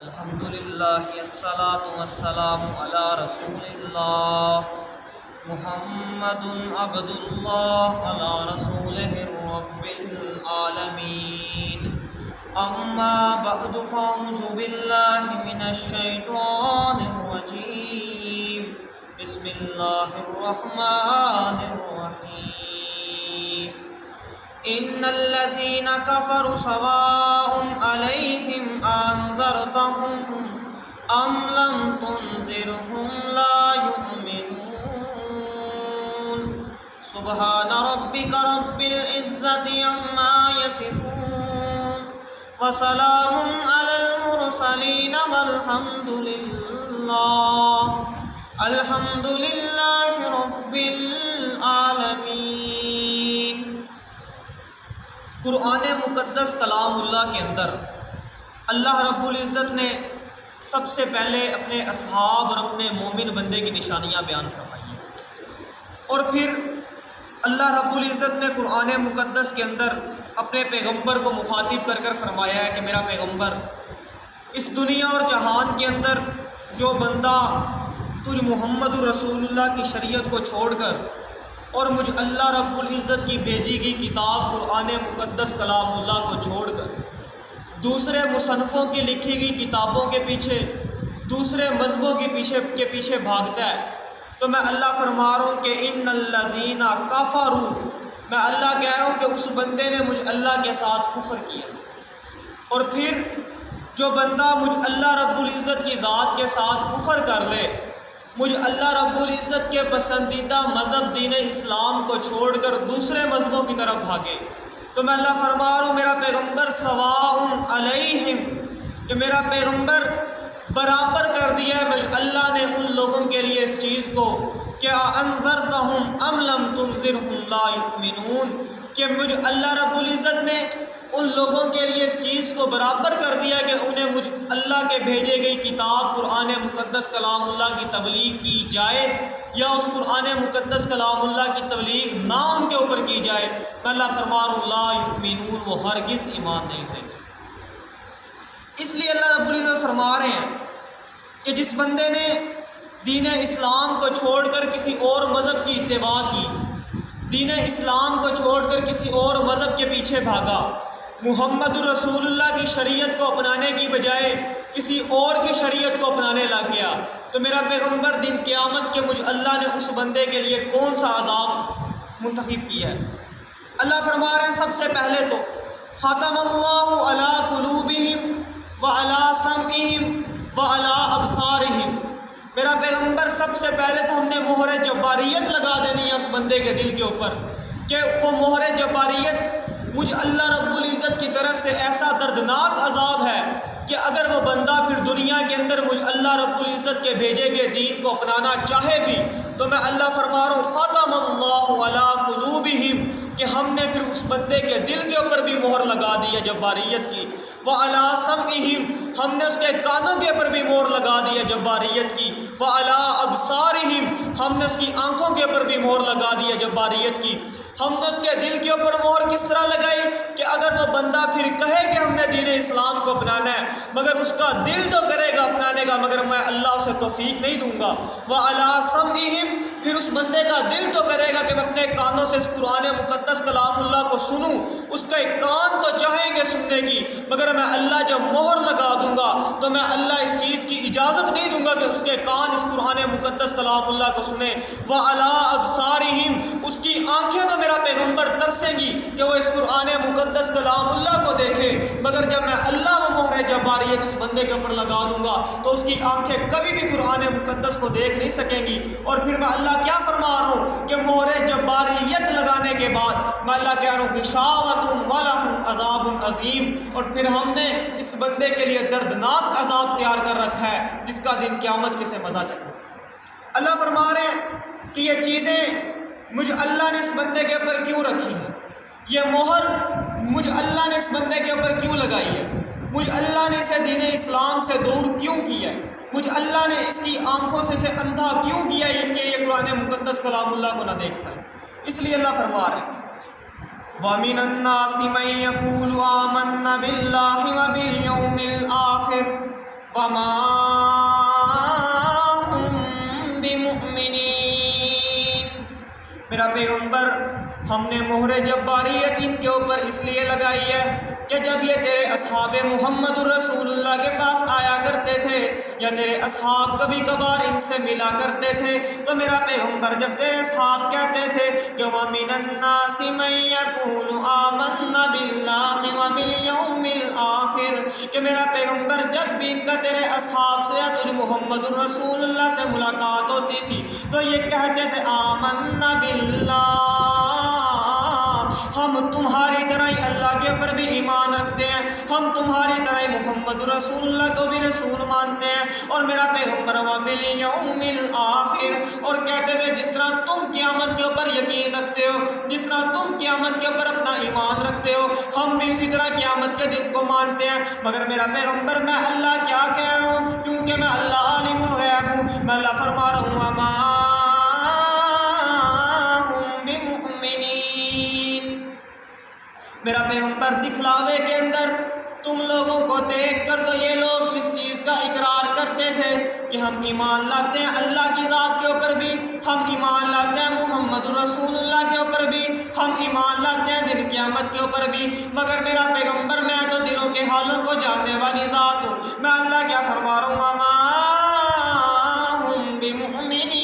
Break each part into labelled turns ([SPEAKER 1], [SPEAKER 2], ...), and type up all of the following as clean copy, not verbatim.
[SPEAKER 1] الحمدللہ الصلاۃ والسلام علی رسول اللہ محمد عبد اللہ علی رسولہ رب العالمین اما بعد فاعوذ باللہ من الشیطان الرجیم بسم اللہ الرحمن الرحیم ان الذين كفروا سواء عليهم انذرتهم ام لم تنذرهم لا يؤمنون سبحان ربك رب العزة عما يصفون وسلام على المرسلين والحمد لله رب العالمين۔ قرآن مقدس کلام اللہ کے اندر اللہ رب العزت نے سب سے پہلے اپنے اصحاب اور اپنے مومن بندے کی نشانیاں بیان فرمائی ہیں، اور پھر اللہ رب العزت نے قرآن مقدس کے اندر اپنے پیغمبر کو مخاطب کر کر فرمایا ہے کہ میرا پیغمبر، اس دنیا اور جہان کے اندر جو بندہ تجھ محمد رسول اللہ کی شریعت کو چھوڑ کر اور مجھ اللہ رب العزت کی بھیجی گئی کتاب قرآن مقدس کلام اللہ کو چھوڑ کر دوسرے مصنفوں کی لکھی گئی کتابوں کے پیچھے، دوسرے مذہبوں کے پیچھے بھاگتا ہے، تو میں اللہ فرما رہا ہوں کہ ان الذین کفروا، میں اللہ کہہ رہا ہوں کہ اس بندے نے مجھ اللہ کے ساتھ کفر کیا۔ اور پھر جو بندہ مجھ اللہ رب العزت کی ذات کے ساتھ کفر کر لے، مجھ اللہ رب العزت کے پسندیدہ مذہب دین اسلام کو چھوڑ کر دوسرے مذہبوں کی طرف بھاگے، تو میں اللہ فرما رہا ہوں میرا پیغمبر سواء علیہم، کہ میرا پیغمبر برابر کر دیا ہے مجھ اللہ نے ان لوگوں کے لیے اس چیز کو کہ انذرتہم ام لم تنذرہم لا یؤمنون، کہ مجھ اللہ رب العزت نے ان لوگوں کے لیے اس چیز کو برابر کر دیا کہ انہیں مجھ اللہ کے بھیجے گئی کتاب قرآن مقدس کلام اللہ کی تبلیغ کی جائے یا اس قرآن مقدس کلام اللہ کی تبلیغ نہ ان کے اوپر کی جائے، میں اللہ فرما رہا ہوں لا یؤمنون، وہ ہرگز ایمان نہیں لائیں گے۔ اس لیے اللہ رب العزت فرما رہے ہیں کہ جس بندے نے دین اسلام کو چھوڑ کر کسی اور مذہب کی اتباع کی، دین اسلام کو چھوڑ کر کسی اور مذہب کے پیچھے بھاگا، محمد رسول اللہ کی شریعت کو اپنانے کی بجائے کسی اور کی شریعت کو اپنانے لگ گیا، تو میرا پیغمبر دن قیامت کے مجھ اللہ نے اس بندے کے لیے کون سا عذاب منتخب کیا ہے؟ اللہ فرما رہے ہیں سب سے پہلے تو ختم اللہ علی قلوبہم وعلی سمعہم وعلی ابصارہم، میرا پیغمبر سب سے پہلے تو ہم نے مہر جباریت لگا دینی ہے اس بندے کے دل کے اوپر، کہ وہ مہر جباریت مجھ اللہ رب العزت کی طرف سے ایسا دردناک عذاب ہے کہ اگر وہ بندہ پھر دنیا کے اندر مجھ اللہ رب العزت کے بھیجے گئے دین کو اپنانا چاہے بھی، تو میں اللہ فرما رہا ہوں ختم اللہ علی قلوبہم، کہ ہم نے پھر اس بندے کے دل کے اوپر بھی مہر لگا دی ہے جباریت کی، وعلی سمعہم، ہم نے اس کے کانوں کے اوپر بھی مہر لگا دی ہے جباریت کی، وعلی ابصارہم، ہم نے اس کی آنکھوں کے اوپر بھی مہر لگا دی ہے جباریت کی۔ ہم نے اس کے دل کے اوپر مہر کس طرح لگائی کہ اگر وہ بندہ پھر کہے کہ ہم نے دین اسلام کو اپنانا ہے، مگر اس کا دل تو کرے گا اپنانے کا، مگر میں اللہ اسے توفیق نہیں دوں گا۔ وعلی سمعہم، پھر اس بندے کا دل تو کرے گا کہ میں اپنے کانوں سے اس قرآن مقدس کلام اللہ کو سنوں، اس کے کان تو چاہیں گے سننے کی، مگر میں اللہ جب مہر لگا دوں گا تو میں اللہ اس چیز کی اجازت نہیں دوں گا کہ اس کے کان اس قرآن مقدس کلام اللہ کو سنیں۔ وعلی ابصارہم، اس کی آنکھیں تو میرا پیغمبر ترسیں گی کہ وہ اس قرآن مقدس کلام اللہ کو دیکھے، مگر جب میں اللہ وہ مہر جباریت اس بندے کے اوپر لگا دوں گا تو اس کی آنکھیں کبھی بھی قرآن مقدس کو دیکھ نہیں سکیں گی۔ اور پھر میں اللہ کیا فرما رہا ہوں کہ مہر جباریت لگانے کے بعد میں اللہ کہہ رہا ہوں غشاوۃ ولہم عذاب عظیم، اور پھر ہم نے اس بندے کے لیے دردناک عذاب تیار کر رکھا ہے جس کا دن قیامت کسے مزہ چکھے۔ اللہ فرما رہے ہیں کہ یہ چیزیں مجھ اللہ نے اس بندے کے اوپر کیوں رکھی ہے، یہ مہر مجھ اللہ نے اس بندے کے اوپر کیوں لگائی ہے، مجھ اللہ نے اسے دین اسلام سے دور کیوں کیا ہے، مجھ اللہ نے اس کی آنکھوں سے اسے اندھا کیوں کیا ہے کہ یہ قرآن مقدس کلام اللہ کو نہ دیکھ پائے۔ اس لیے اللہ فرما رہے ہیں وَمِنَ النَّاسِ مَن يَقُولُ آمَنَّا بِاللَّهِ وَبِالْيَوْمِ الْآخِرِ وما هم بمؤمنین۔ میرا پیغمبر، ہم نے مہر جباریت ان کے اوپر اس لیے لگائی ہے کہ جب یہ تیرے اصحاب محمد رسول اللہ کے پاس آیا کرتے تھے یا تیرے اصحاب کبھی کبھار ان سے ملا کرتے تھے تو میرا پیغمبر جب تیرے اصحاب کہتے تھے کہ وَمِنَ النَّاسِ مَن يَقُولُ آمَنَّا بِاللَّهِ وَبِالْيَوْمِ الْآخِرِ، کہ میرا پیغمبر جب بھی ان کا تیرے اصحاب سے یا تجھ محمد رسول اللہ سے ملاقات ہوتی تھی تو یہ کہتے تھے آمَنَّا بِاللَّهِ، ہم تمہاری طرح ہی اللہ کے اوپر بھی ایمان رکھتے ہیں، ہم تمہاری طرح ہی محمد رسول اللہ کو بھی رسول مانتے ہیں، اور میرا پیغمبر وَبِالْيَوْمِ الْآخِرِ، اور کہتے تھے جس طرح تم قیامت کے اوپر یقین رکھتے ہو، جس طرح تم قیامت کے اوپر اپنا ایمان رکھتے ہو، ہم بھی اسی طرح قیامت کے دن کو مانتے ہیں۔ مگر میرا پیغمبر میں اللہ کیا کہہ رہا ہوں، کیونکہ میں اللہ عالم الغیب ہوں، میں اللہ فرما رہا ہوں وَمَا هُم بِمُؤْمِنِينَ۔ میرا پیغمبر دکھلاوے کے اندر تم لوگوں کو دیکھ کر تو یہ لوگ اس چیز کا اقرار کرتے تھے کہ ہم ایمان لاتے ہیں اللہ کی ذات کے اوپر بھی، ہم ایمان لاتے ہیں محمد رسول اللہ کے اوپر بھی، ہم ایمان لاتے ہیں دن قیامت کے اوپر بھی، مگر میرا پیغمبر میں تو دلوں کے حالوں کو جاننے والی ذات ہوں، میں اللہ کیا فرما رہا ہوں وَمَا هُم بِمُؤْمِنِينَ،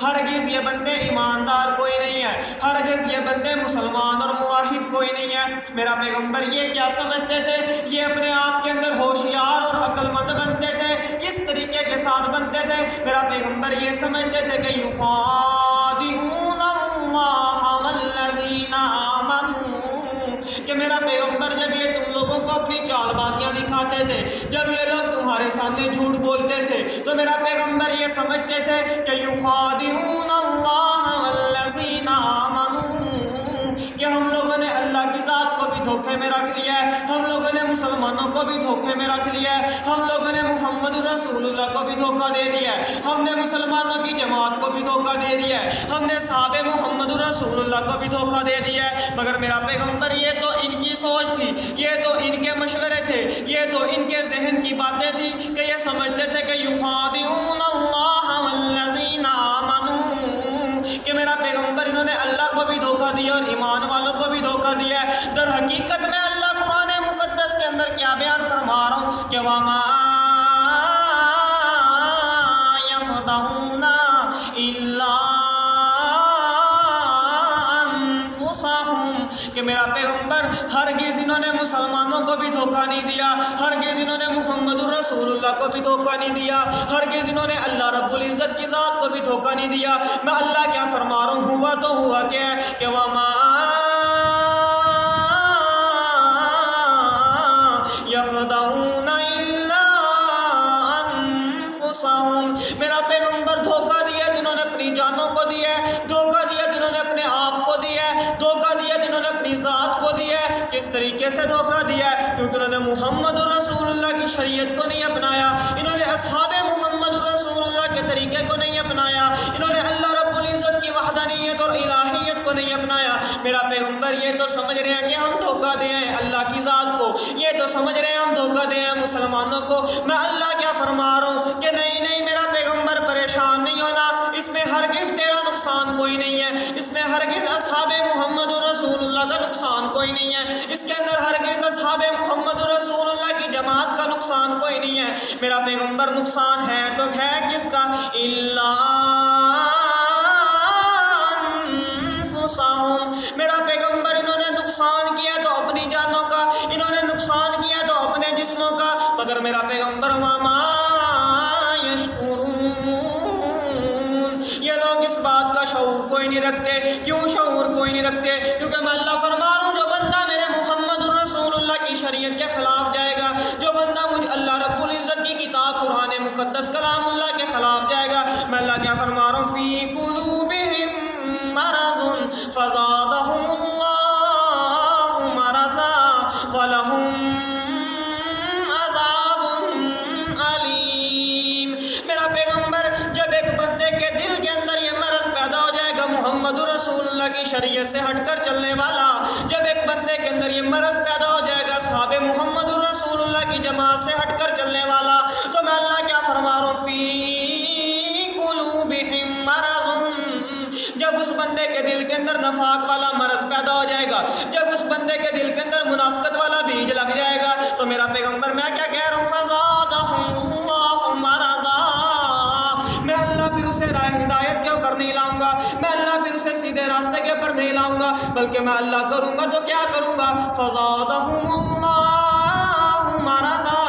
[SPEAKER 1] ہرگز یہ بندے ایماندار کوئی نہیں ہے، ہرگز یہ بندے مسلمان اور موحد کوئی نہیں ہے۔ میرا پیغمبر یہ کیا سمجھتے تھے، یہ اپنے آپ کے اندر ہوشیار اور عقل مند بنتے تھے، کس طریقے کے ساتھ بنتے تھے، میرا پیغمبر یہ سمجھتے تھے کہ یخادعون اللہ والذین آمنوا، کہ میرا پیغمبر جب یہ تم لوگوں کو اپنی چال بازیاں دکھاتے تھے، جب یہ لوگ تمہارے سامنے جھوٹ بولتے تھے تو میرا پیغمبر یہ سمجھتے تھے کہ یخادعون اللہ والذین آمنوا، کہ ہم لوگوں نے اللہ کی ذات کو بھی دھوکے میں رکھ لیا ہے، ہم لوگوں نے مسلمانوں کو بھی دھوکے میں رکھ لیا ہے، ہم لوگوں نے محمد رسول اللہ کو بھی دھوکہ دے دیا ہے، ہم نے مسلمانوں کی جماعت کو بھی دھوکہ دے دیا ہے، ہم نے صحابہ محمد رسول اللہ کو بھی دھوکہ دے دیا ہے۔ مگر میرا پیغمبر یہ تو ان کی سوچ تھی، یہ تو ان کے مشورے تھے، یہ تو ان کے ذہن کی باتیں تھی کہ یہ سمجھتے تھے کہ یخادعون اللہ والذین آمنوا، کہ میرا پیغمبر انہوں نے اللہ کو بھی دھوکہ دیا اور ایمان والوں کو بھی دھوکہ دیا ہے۔ در حقیقت میں اللہ قرآن مقدس کے اندر کیا بیان فرما رہا ہوں کہ وَمَا يَخْدَعُونَ إِلَّا أَنفُسَهُمْ، کہ میرا پیغمبر ہرگز انہوں نے مسلمانوں کو بھی دھوکہ نہیں دیا، ہرگز انہوں نے محمد رسول اللہ کو بھی دھوکہ نہیں دیا، ہرگز انہوں نے اللہ رب العزت کی ذات کو بھی دھوکہ نہیں دیا۔ میں اللہ کیا فرما رہا ہوں، ہوا تو ہوا کیا ہے کہ وَمَا يَخْدَعُونَ إِلَّا أَنفُسَهُمْ، میرا پیغمبر دھوکہ دیا جنہوں نے اپنی جانوں کو دیا ہے، دھوکہ دیا جنہوں نے اپنے آپ کو دیا ہے، دھوکہ دیا جنہوں نے اپنی ذات کو دیا ہے۔ کس طریقے سے دھوکہ دیا ہے، کیونکہ انہوں نے محمد رسول اللہ کی شریعت کو نہیں اپنایا، انہوں نے اصحاب محمد رسول اللہ کے طریقے کو نہیں اپنایا، انہوں نے اللہ رب العزت کی وحدانیت اور الہیت کو نہیں اپنایا۔ میرا پیغمبر یہ تو سمجھ رہے ہیں کہ ہم دھوکہ دے ہیں اللہ کی ذات کو، یہ تو سمجھ رہے ہیں ہم دھوکہ دے ہیں مسلمانوں کو۔ میں اللہ کیا فرما رہا ہوں کہ نہیں نہیں میرا پیغمبر پریشان نہیں ہونا، اس میں ہرگز تیرا نقصان کوئی نہیں ہے، اس میں ہرگز اصحاب محمد رسول اللہ کا نقصان کوئی نہیں ہے، اس کے اندر ہرگز اصحاب محمد رسول اللہ کی جماعت کا نقصان کوئی نہیں ہے۔ میرا پیغمبر نقصان ہے تو ہے کس کا، الا انفسہم، میرا پیغمبر انہوں نے نقصان کیا تو اپنی جانوں کا، انہوں نے نقصان کیا تو اپنے جسموں کا، مگر میرا پیغمبر وما یشعرون، یہ لوگ اس بات کا شعور کوئی نہیں رکھتے۔ کیوں شعور کوئی نہیں رکھتے؟ کیونکہ میں اللہ فرما رہا ہوں جو بندہ میرے محمد رسول اللہ کی شریعت کے خلاف جائے گا، جو بندہ مجھے اللہ رب العزت کی کتاب قرآن مقدس کلام اللہ کے خلاف جائے گا، میں اللہ کیا فرما رہا ہوں فی قلوبہم مرض فزادہم اللہ مرضا ولہم عذاب علیم۔ میرا پیغمبر جب ایک بندے کے دل کے اندر یہ مرض پیدا ہو جائے گا محمد رسول اللہ کی شریعت سے ہٹ کر چلنے والا، جب ایک بندے کے اندر یہ مرض پیدا ہو جائے گا صحابہ محمد رسول اللہ اللہ کی جماعت سے ہٹ کر چلنے والا، تو میں اللہ کیا فرما رہا ہوں، فی قلوبہم مرض، جب اس بندے کے دل کے اندر نفاق والا مرض پیدا ہو جائے گا، جب اس بندے کے دل کے اندر منافقت والا بیج لگ جائے گا، تو میرا پیغمبر میں کیا کہہ رہا ہوں، فزادہم اللہ مرضا، میں اللہ پھر اسے راہ ہدایت کے اوپر نہیں لاؤں گا، میں اللہ پھر اسے سیدھے راستے کے اوپر نہیں لاؤں گا، بلکہ میں اللہ کروں گا تو کیا کروں گا، فزادہم اللہ مرضا،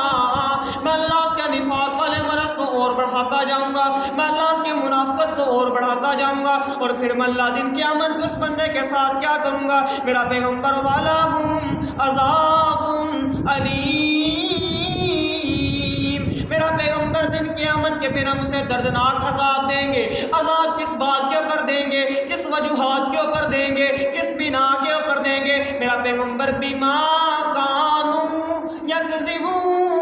[SPEAKER 1] میں اللہ اس کے نفاق والے مرض کو اور بڑھاتا جاؤں گا، میں اللہ اس کی منافقت کو اور بڑھاتا جاؤں گا، اور پھر میں اللہ دن قیامت کو اس بندے کے ساتھ کیا کروں گا، میرا پیغمبر وَلَهُمْ عَذَابٌ علیم، میرا پیغمبر دن قیامت کے پھر ہم اسے دردناک عذاب دیں گے۔ عذاب کس بات کے اوپر دیں گے، کس وجوہات کے اوپر دیں گے، کس بنا کے اوپر دیں گے، میرا پیغمبر بما کانوا یکذبون،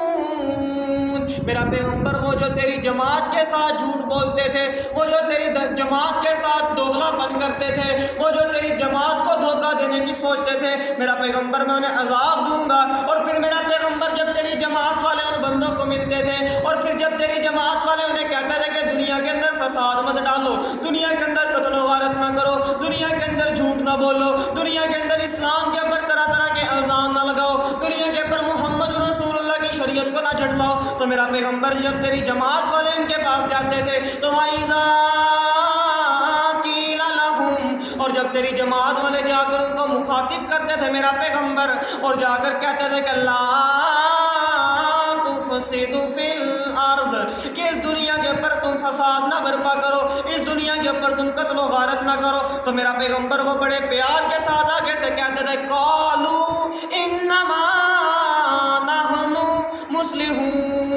[SPEAKER 1] میرا پیغمبر وہ جو تیری جماعت کے ساتھ جھوٹ بولتے تھے، وہ جو تیری جماعت کے ساتھ دوغلا پن کرتے تھے، وہ جو تیری جماعت کو دھوکہ دینے کی سوچتے تھے، میرا پیغمبر میں انہیں عذاب دوں گا۔ اور پھر میرا پیغمبر جب تیری جماعت والے ان بندوں کو ملتے تھے، اور پھر جب تیری جماعت والے انہیں کہتے تھے کہ دنیا کے اندر فساد مت ڈالو، دنیا کے اندر قتل و غارت نہ کرو، دنیا کے اندر جھوٹ نہ بولو، دنیا کے اندر اسلام کے اوپر طرح طرح کے الزام نہ لگاؤ، دنیا کے اوپر محمد رسول اللہ کی شریعت کو نہ جھٹلاؤ، تو میرا پیغمبر جب تیری جماعت والے ان کے پاس جاتے تھے تو وَإِذَا قِيلَ لَهُمْ، اور جب تیری جماعت والے جا کر ان کو مخاطب کرتے تھے میرا پیغمبر، اور جا کر کہتے تھے کہ لا تفسدوا فی الارض، کہ اس دنیا کے اوپر تم فساد نہ برپا کرو، اس دنیا کے اوپر تم قتل و غارت نہ کرو، تو میرا پیغمبر کو بڑے پیار کے ساتھ آگے سے کہتے تھے قالوا انما نحن مصلحون،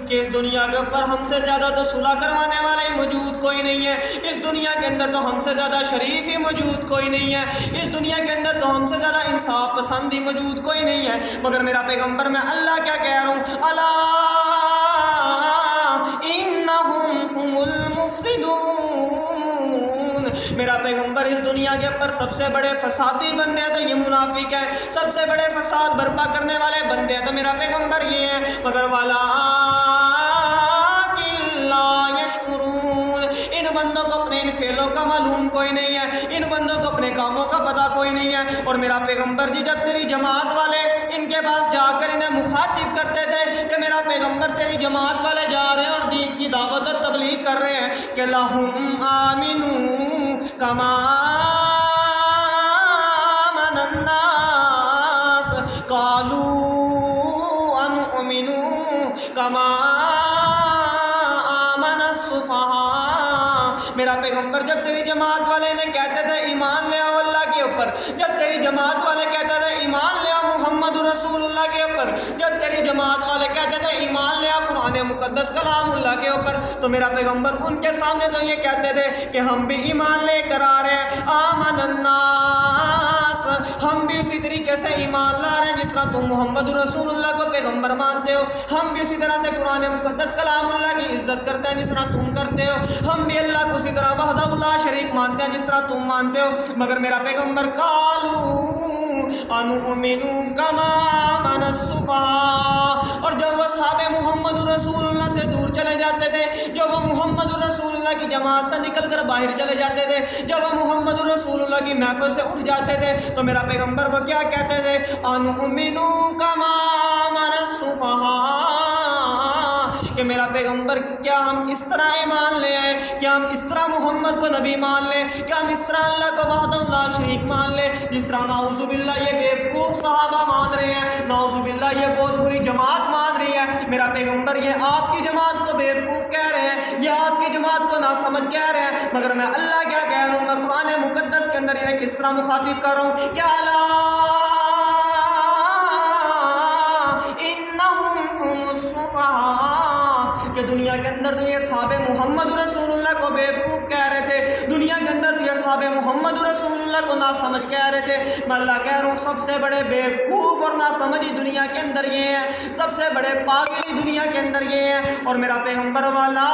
[SPEAKER 1] کہ اس دنیا کے اوپر ہم سے زیادہ تو صلح کروانے والے موجود کوئی نہیں ہے، اس دنیا کے اندر تو ہم سے زیادہ شریف ہی موجود کوئی نہیں ہے، اس دنیا کے اندر تو ہم سے زیادہ انصاف پسند ہی موجود کوئی نہیں ہے، مگر میرا پیغمبر میں اللہ کیا کہہ رہا ہوں، الا انہم هم المفسدون، میرا پیغمبر اس دنیا کے اوپر سب سے بڑے فسادی بندے ہیں تو یہ منافق ہے، سب سے بڑے فساد برپا کرنے والے بندے ہیں تو میرا پیغمبر یہ ہے، مگر والا ان بندوں کو اپنے ان فعلوں کا معلوم کوئی نہیں ہے، ان بندوں کو اپنے کاموں کا پتہ کوئی نہیں ہے۔ اور میرا پیغمبر جی جب تیری جماعت والے ان کے پاس جا کر انہیں مخاطب کرتے تھے کہ میرا پیغمبر تیری جماعت والے جا رہے ہیں اور دین کی دعوت اور تبلیغ کر رہے ہیں کہ لَهُمْ آمِنُوا كَمَا آمَنَ النَّاسُ قَالُوا أَنُؤْمِنُوا كَمَا میرا پیغمبر جب تیری جماعت والے نے کہتے تھے ایمان لے آؤ اللہ کے اوپر، جب تیری جماعت والے کہتے تھے ایمان لے آؤ محمد رسول اللہ کے اوپر، جب تیری جماعت والے کہتے تھے ایمان لے آؤ قرآن مقدس کلام اللہ کے اوپر، تو میرا پیغمبر ان کے سامنے تو یہ کہتے تھے کہ ہم بھی ایمان لے کر آ رہے ہیں، آمن الناس، ہم بھی اسی طریقے سے ایمان لا رہے ہیں جس طرح تم محمد رسول اللہ کو پیغمبر مانتے ہو، ہم بھی اسی طرح سے قرآن مقدس کلام اللہ کی عزت کرتے ہیں جس طرح تم کرتے ہو، ہم بھی اللہ کو اسی طرح وحدہ لا شریک مانتے ہیں جس طرح تم مانتے ہو، مگر میرا پیغمبر قالوا انؤمنوا کما آمن السفہاء، اور جب وہ صحابہ محمد رسول اللہ سے دور چلے جاتے تھے، جب وہ محمد رسول اللہ کی جماعت سے نکل کر باہر چلے جاتے تھے، جب وہ محمد رسول اللہ کی محفل سے اٹھ جاتے تھے، تو میرا پیغمبر وہ کیا کہتے تھے، انؤمنوا کما آمن السفہاء، کہ میرا پیغمبر کیا ہم اس طرح ایمان لے آئے، کیا ہم اس طرح محمد کو نبی مان لیں، کیا ہم اس طرح اللہ کو وحدہ لا شریک مان لیں جس طرح نعوذ باللہ یہ بیوقوف صحابہ مان رہے ہیں، نعوذ باللہ یہ بہت بری جماعت مان رہی ہے، میرا پیغمبر یہ آپ کی جماعت کو بیوقوف کہہ رہے ہیں، یہ آپ کی جماعت کو ناسمجھ کہہ رہے ہیں، مگر میں اللہ کیا کہہ رہا ہوں، میں قرآن مقدس کے اندر انہیں کس طرح مخاطب کر رہا ہوں، کیا کہ دنیا کے اندر تو یہ صحابہ محمد رسول اللہ کو بیوقوف کہہ رہے تھے، دنیا کے اندر تو یہ صحابہ محمد رسول اللہ کو ناسمجھ کہہ رہے تھے، میں اللہ کہہ رہا ہوں سب سے بڑے بیوقوف اور ناسمجھی دنیا کے اندر یہ ہیں، سب سے بڑے پاگل دنیا کے اندر یہ ہیں، اور میرا پیغمبر والا